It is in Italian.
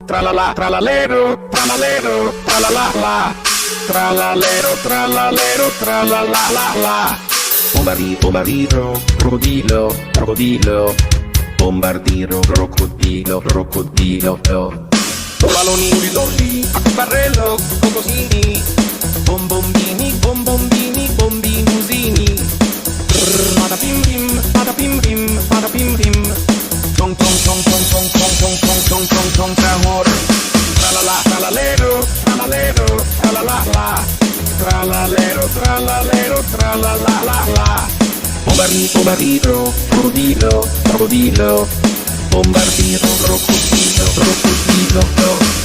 Tralala, tralalero, tralalero, tralala la. Tralalero, tralalero, tralala la la. Bombardiro, crocodilo, crocodilo. Bombardiro, crocodilo, crocodilo. Baloni, lolli, barrello, cocosini. Bombombini, bombombini, bombinusini. Patapim bim, patapim bim, patapim bim. Tong tong tong tong tong tong tong tong tong tong tong trahor. Tralala, tralalero, tralalero, tralala la. Tralalero, tralalero, tralala la la. Bombardiro, crocodilo, crocodilo. Bombardiro, crocodilo, crocodilo.